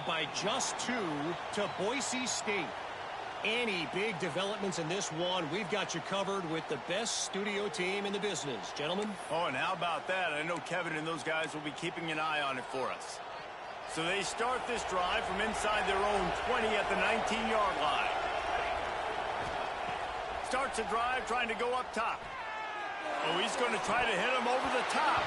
by just 2 to Boise State. Any big developments in this one, we've got you covered with the best studio team in the business. Gentlemen? Oh, and how about that? I know Kevin and those guys will be keeping an eye on it for us. So they start this drive from inside their own 20 at the 19-yard line. Starts a drive trying to go up top. Oh, he's going to try to hit him over the top.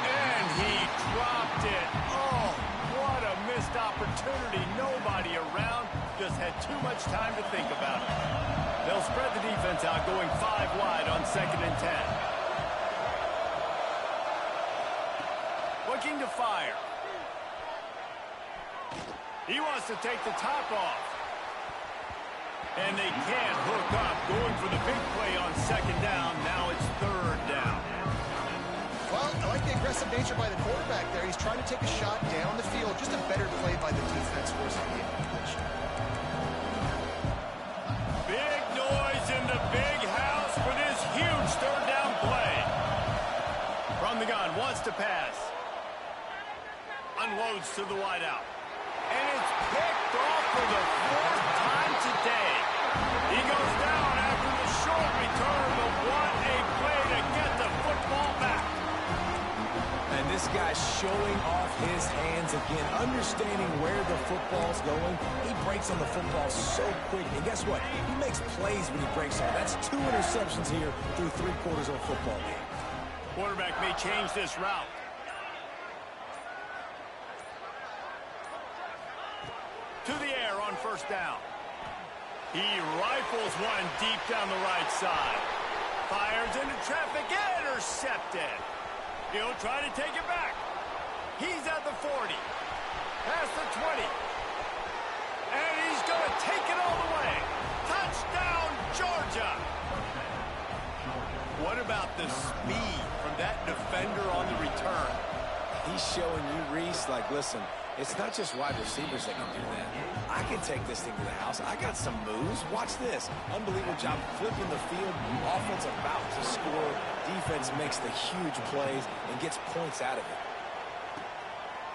And he dropped it. Oh, what a missed opportunity. Nobody around. Just had too much time to think about it. They'll spread the defense out, going 5 wide on 2nd and 10. Looking to fire. He wants to take the top off. And they can't hook up. Going for the big play on 2nd down. Now it's 3rd down. Well, I like the aggressive nature by the quarterback there. He's trying to take a shot down the field. Just a better play by the defense forcing the incompletion. Big noise in the big house for this huge 3rd down play. From the gun, wants to pass. Unloads to the wideout. And it's picked off for the 4th time today. He goes down after the short return, but what a play to get the football back. And this guy's showing off his hands again, understanding where the football's going. He breaks on the football so quick. And guess what? He makes plays when he breaks on. That's 2 interceptions here through 3 quarters of a football game. Quarterback may change this route. To the air on 1st down. He rifles one deep down the right side. Fires into traffic, intercepted. He'll try to take it back. He's at the 40. Past the 20. And he's going to take it all the way. Touchdown, Georgia. What about the speed from that defender on the return? He's showing you, Reese, like, listen, it's not just wide receivers that can do that. I can take this thing to the house. I got some moves. Watch this. Unbelievable job flipping the field. Offense about to score. Defense makes the huge plays and gets points out of it.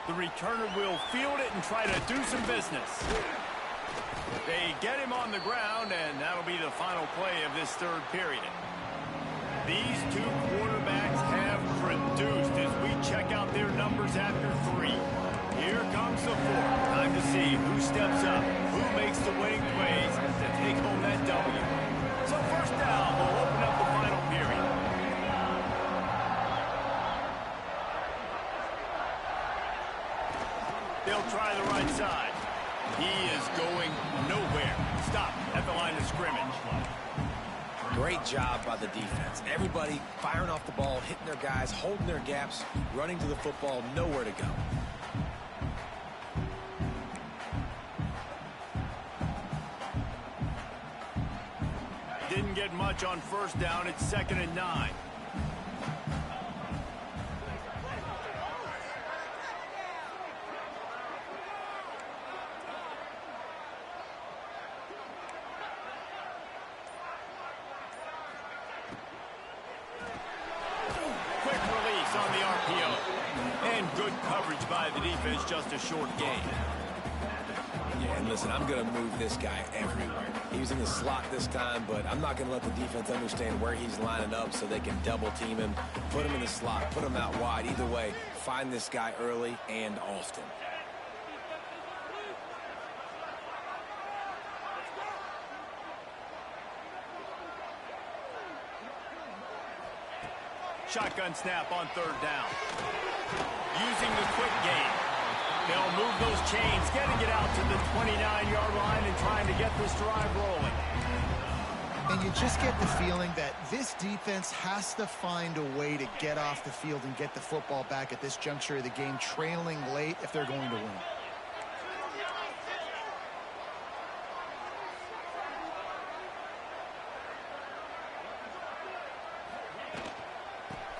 The returner will field it and try to do some business. They get him on the ground, and that'll be the final play of this 3rd period. These 2 quarterbacks have produced as we check out their numbers after 3. Here comes the 4th. Time to see who steps up, who makes the winning plays to take home that W. So 1st down will open up the final period. They'll try the right side. He is going nowhere. Stop at the line of scrimmage. Great job by the defense. Everybody firing off the ball, hitting their guys, holding their gaps, running to the football, nowhere to go. Didn't get much on 1st down. It's 2nd and 9. Quick release on the RPO. And good coverage by the defense, just a short gain. Yeah, and listen, I'm going to move this guy everywhere. He was in the slot this time, but I'm not going to let the defense understand where he's lining up so they can double team him, put him in the slot, put him out wide. Either way, find this guy early and often. Shotgun snap on third down. Using the quick game. They'll move those chains, getting it out to the 29-yard line and trying to get this drive rolling. And you just get the feeling that this defense has to find a way to get off the field and get the football back at this juncture of the game, trailing late if they're going to win.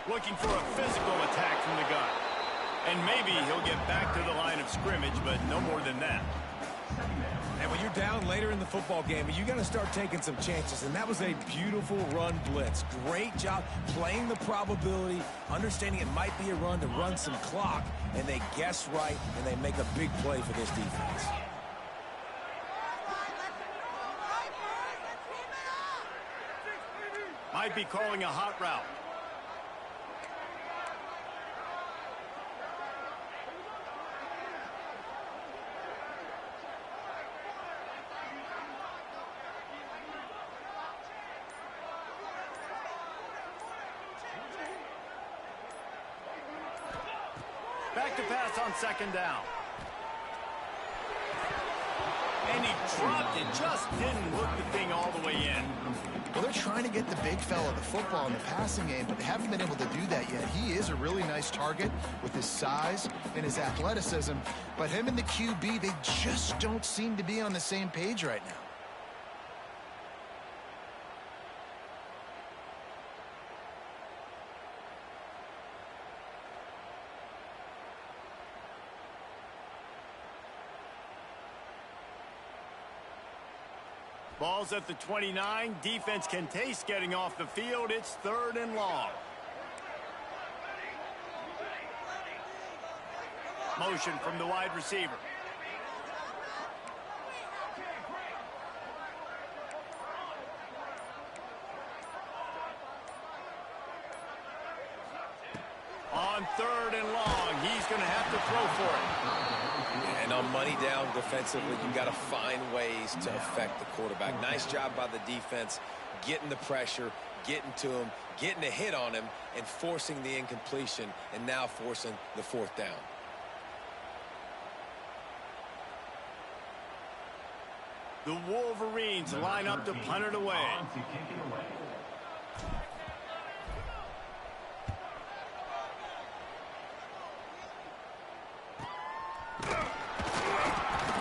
Looking for a physical attack from the gun. And maybe he'll get back to the line of scrimmage, but no more than that. And when you're down later in the football game, you got to start taking some chances. And that was a beautiful run blitz. Great job playing the probability, understanding it might be a run to run some clock, and they guess right, and they make a big play for this defense. Might be calling a hot route. Back to pass on second down. And he dropped it, just didn't hook the thing all the way in. Well, they're trying to get the big fella the football in the passing game, but they haven't been able to do that yet. He is a really nice target with his size and his athleticism, but him and the QB, they just don't seem to be on the same page right now. Ball's at the 29. Defense can taste getting off the field. It's third and long. Motion from the wide receiver. On third and long, he's going to have to throw for it. And on money down defensively, you got to find ways to affect the quarterback. Nice job by the defense, getting the pressure, getting to him, getting a hit on him, and forcing the incompletion, and now forcing the fourth down. The Wolverines line up to punt it away.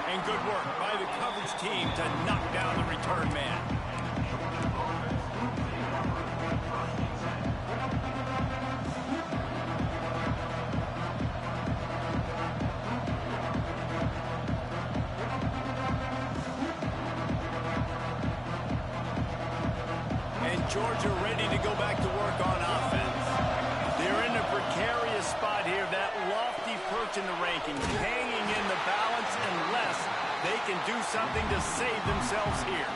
And good work by the coverage team to knock down the return man. And Georgia ready to go back to work on offense. They're in a precarious spot here, that lofty perch in the rankings, hanging in the balance unless they can do something to save themselves here.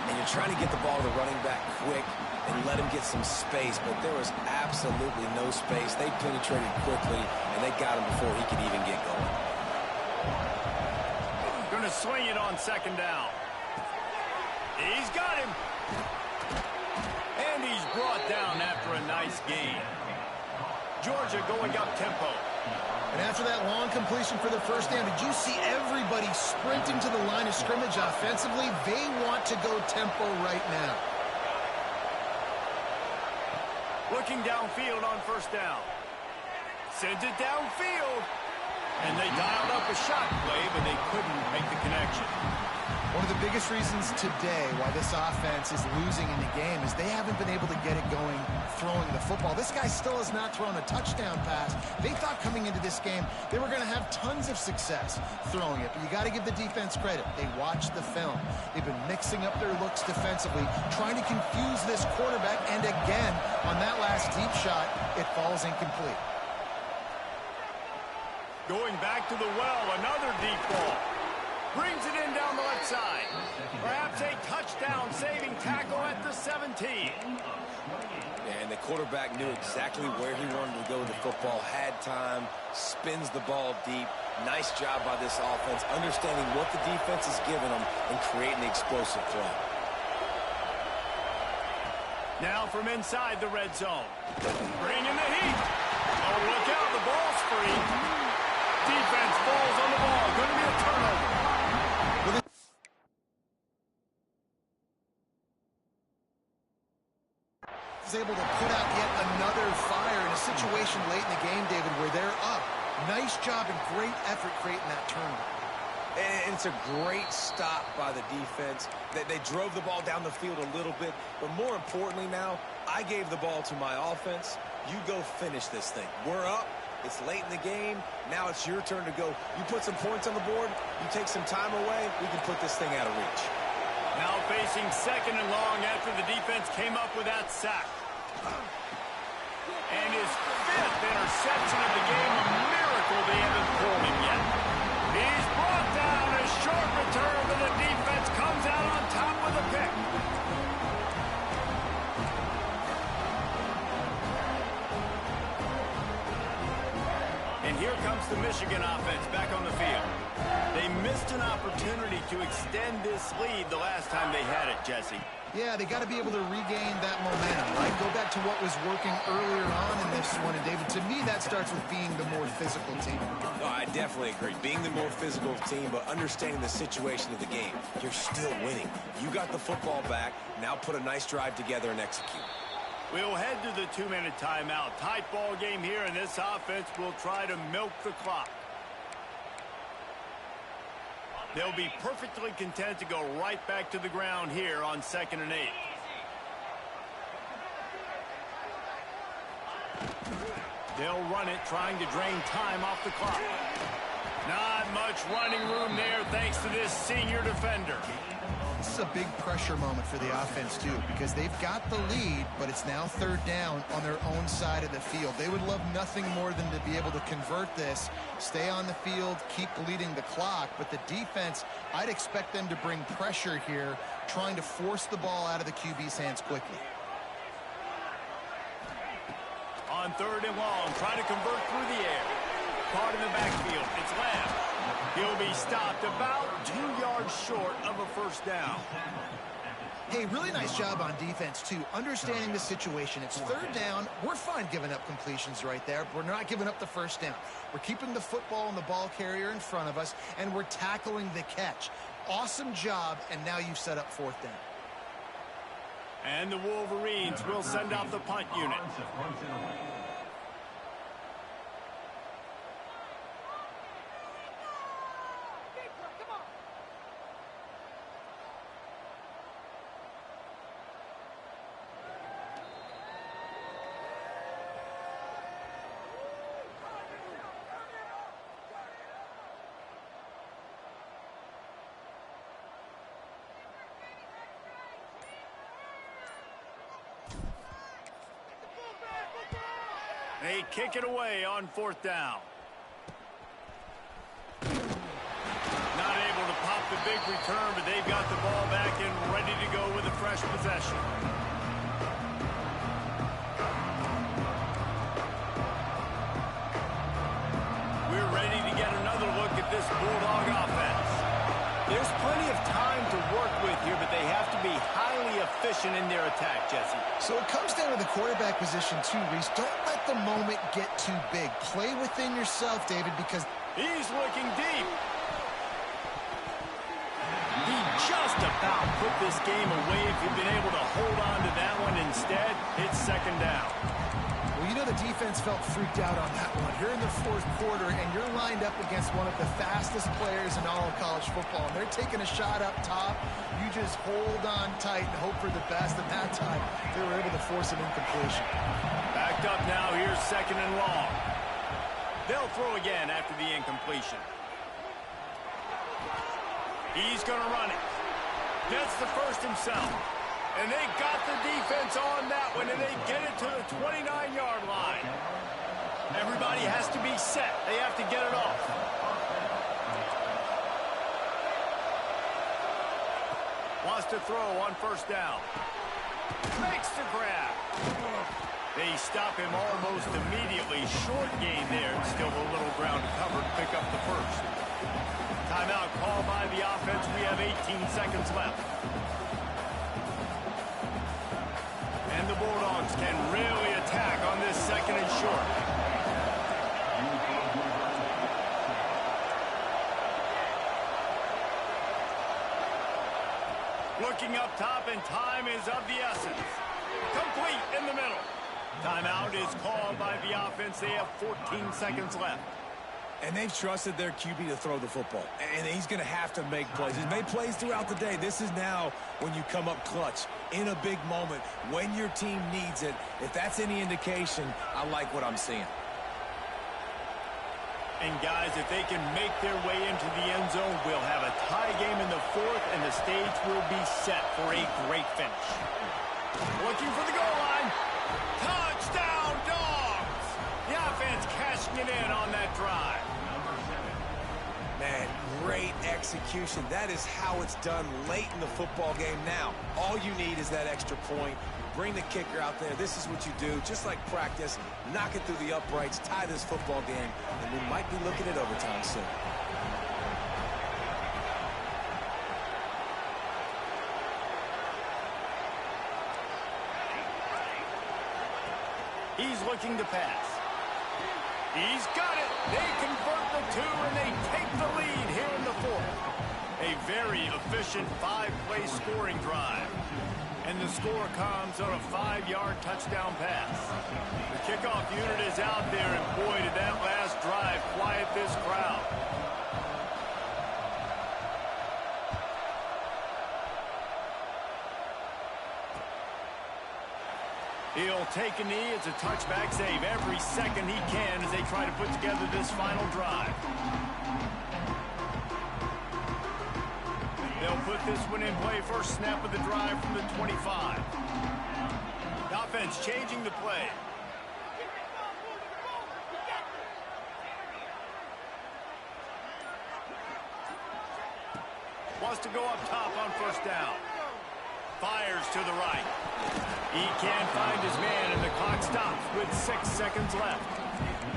And you're trying to get the ball to the running back quick and let him get some space, but there was absolutely no space. They penetrated quickly, and they got him before he could even get going. Going to swing it on second down. He's got him. And he's brought down after a nice gain. Georgia going up tempo. And after that long completion for the first down, did you see everybody sprinting to the line of scrimmage offensively? They want to go tempo right now. Looking downfield on first down. Sends it downfield. And they dialed up a shot play, but they couldn't make the connection. One of the biggest reasons today why this offense is losing in the game is they haven't been able to get it going throwing the football. This guy still has not thrown a touchdown pass. They thought coming into this game they were going to have tons of success throwing it, but you got to give the defense credit. They watched the film. They've been mixing up their looks defensively, trying to confuse this quarterback, and again, on that last deep shot, it falls incomplete. Going back to the well, another deep ball. Brings it guaranteed. And the quarterback knew exactly where he wanted to go with the football, had time, spins the ball deep. Nice job by this offense, understanding what the defense is giving them and creating the explosive play. Now from inside the red zone. Bringing the heat. Oh, look out, the ball's free. Defense falls on the ball. Going to be a turnover. Is able to put out yet another fire in a situation late in the game, David, where they're up. Nice job and great effort creating that turnover. And it's a great stop by the defense. They drove the ball down the field a little bit, but more importantly now, I gave the ball to my offense. You go finish this thing. We're up. It's late in the game. Now it's your turn to go. You put some points on the board. You take some time away. We can put this thing out of reach. Now facing second and long after the defense came up with that sack. And his 5th interception of the game, a miracle they haven't pulled him yet. He's brought down, a short return, but the defense comes out on top with a pick. And here comes the Michigan offense back on the field. They missed an opportunity to extend this lead the last time they had it, Jesse. Yeah, they got to be able to regain that momentum, right? Go back to what was working earlier on in this one. And, David, to me, that starts with being the more physical team. No, I definitely agree. Being the more physical team, but understanding the situation of the game. You're still winning. You got the football back. Now put a nice drive together and execute. We'll head to the 2-minute timeout. Tight ball game here, and this offense will try to milk the clock. They'll be perfectly content to go right back to the ground here on 2nd and 8. They'll run it, trying to drain time off the clock. Not much running room there thanks to this senior defender. This is a big pressure moment for the offense, too, because they've got the lead, but it's now 3rd down on their own side of the field. They would love nothing more than to be able to convert this, stay on the field, keep leading the clock. But the defense, I'd expect them to bring pressure here, trying to force the ball out of the QB's hands quickly. On 3rd and long, trying to convert through the air. Caught in the backfield. It's Lamb. He'll be stopped about 2 yards short of a 1st down. Hey, really nice job on defense, too. Understanding the situation. It's 3rd down. We're fine giving up completions right there. But we're not giving up the 1st down. We're keeping the football and the ball carrier in front of us, and we're tackling the catch. Awesome job, and now you've set up 4th down. And the Wolverines will send out the punt unit. They kick it away on 4th down. Not able to pop the big return, but they've got the ball back and ready to go with a fresh possession. We're ready to get another look at this Bulldog offense. There's plenty of time to work with here, but they have to be highly efficient in their attack, Jesse. So it comes down to the quarterback position, too, Reese. Don't let the moment get too big. Play within yourself, David, because he's looking deep. He just about put this game away if he'd been able to hold on to that one. Instead, it's 2nd down. Well, you know the defense felt freaked out on that one. You're in the 4th quarter, and you're lined up against one of the fastest players in all of college football. And they're taking a shot up top. You just hold on tight and hope for the best. And that time, they were able to force an incompletion. Backed up now. Here's 2nd and long. They'll throw again after the incompletion. He's going to run it. Gets the 1st himself. And they got the defense on that one, and they get it to the 29-yard line. Everybody has to be set. They have to get it off. Wants to throw on 1st down. Makes the grab. They stop him almost immediately. Short gain there. Still a little ground to cover to pick up the first. Timeout called by the offense. We have 18 seconds left. And the Bulldogs can really attack on this second and short. Looking up top, and time is of the essence. Complete in the middle. Timeout is called by the offense. They have 14 seconds left. And they've trusted their QB to throw the football. And he's going to have to make plays. He's made plays throughout the day. This is now when you come up clutch in a big moment when your team needs it. If that's any indication, I like what I'm seeing. And guys, if they can make their way into the end zone, we'll have a tie game in the fourth, and the stage will be set for a great finish. Looking for the goal line. Touchdown, Dogs! The offense cashing it in on that drive. Man, great execution. That is how it's done late in the football game now. All you need is that extra point. Bring the kicker out there. This is what you do. Just like practice, knock it through the uprights, tie this football game, and we might be looking at overtime soon. He's looking to pass. He's got it. They convert the two, and they take the lead here in the fourth. A very efficient five-play scoring drive. And the score comes on a 5-yard touchdown pass. The kickoff unit is out there, and boy, did that last drive quiet this crowd. He'll take a knee. It's a touchback save every second he can as they try to put together this final drive. They'll put this one in play. First snap of the drive from the 25. The offense changing the play. Wants to go up top on first down. Fires to the right. He can't find his man, and the clock stops with 6 seconds left.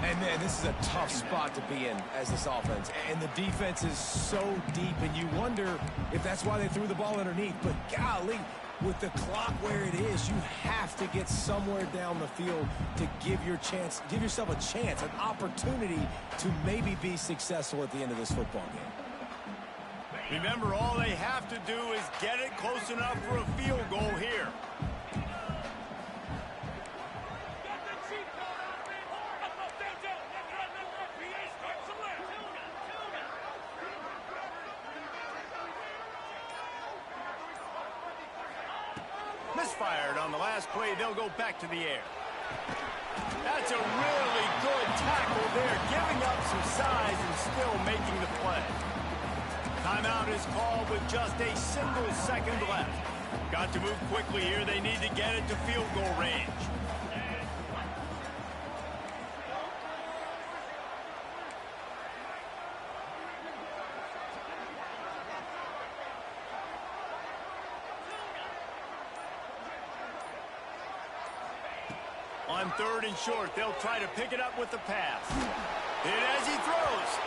And, man, this is a tough spot to be in as this offense. And the defense is so deep, and you wonder if that's why they threw the ball underneath. But, golly, with the clock where it is, you have to get somewhere down the field to give yourself a chance, an opportunity to maybe be successful at the end of this football game. Remember, all they have to do is get it close enough for a field goal here. Misfired on the last play. They'll go back to the air. That's a really good tackle there, giving up some size and still making the play. Timeout is called with just a single second left. Got to move quickly here. They need to get it to field goal range. On third and short, they'll try to pick it up with the pass. Hit as he throws.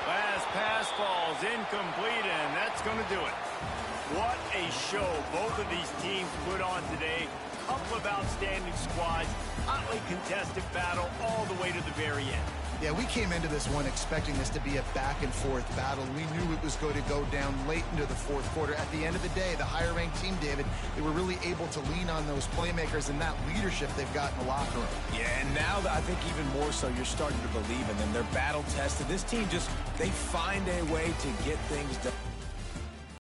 Last pass falls incomplete, and that's going to do it. What a show both of these teams put on today. Couple of outstanding squads, hotly contested battle all the way to the very end. Yeah, we came into this one expecting this to be a back-and-forth battle. We knew it was going to go down late into the fourth quarter. At the end of the day, the higher-ranked team, David, they were really able to lean on those playmakers and that leadership they've got in the locker room. Yeah, and now I think even more so, you're starting to believe in them. They're battle-tested. This team they find a way to get things done.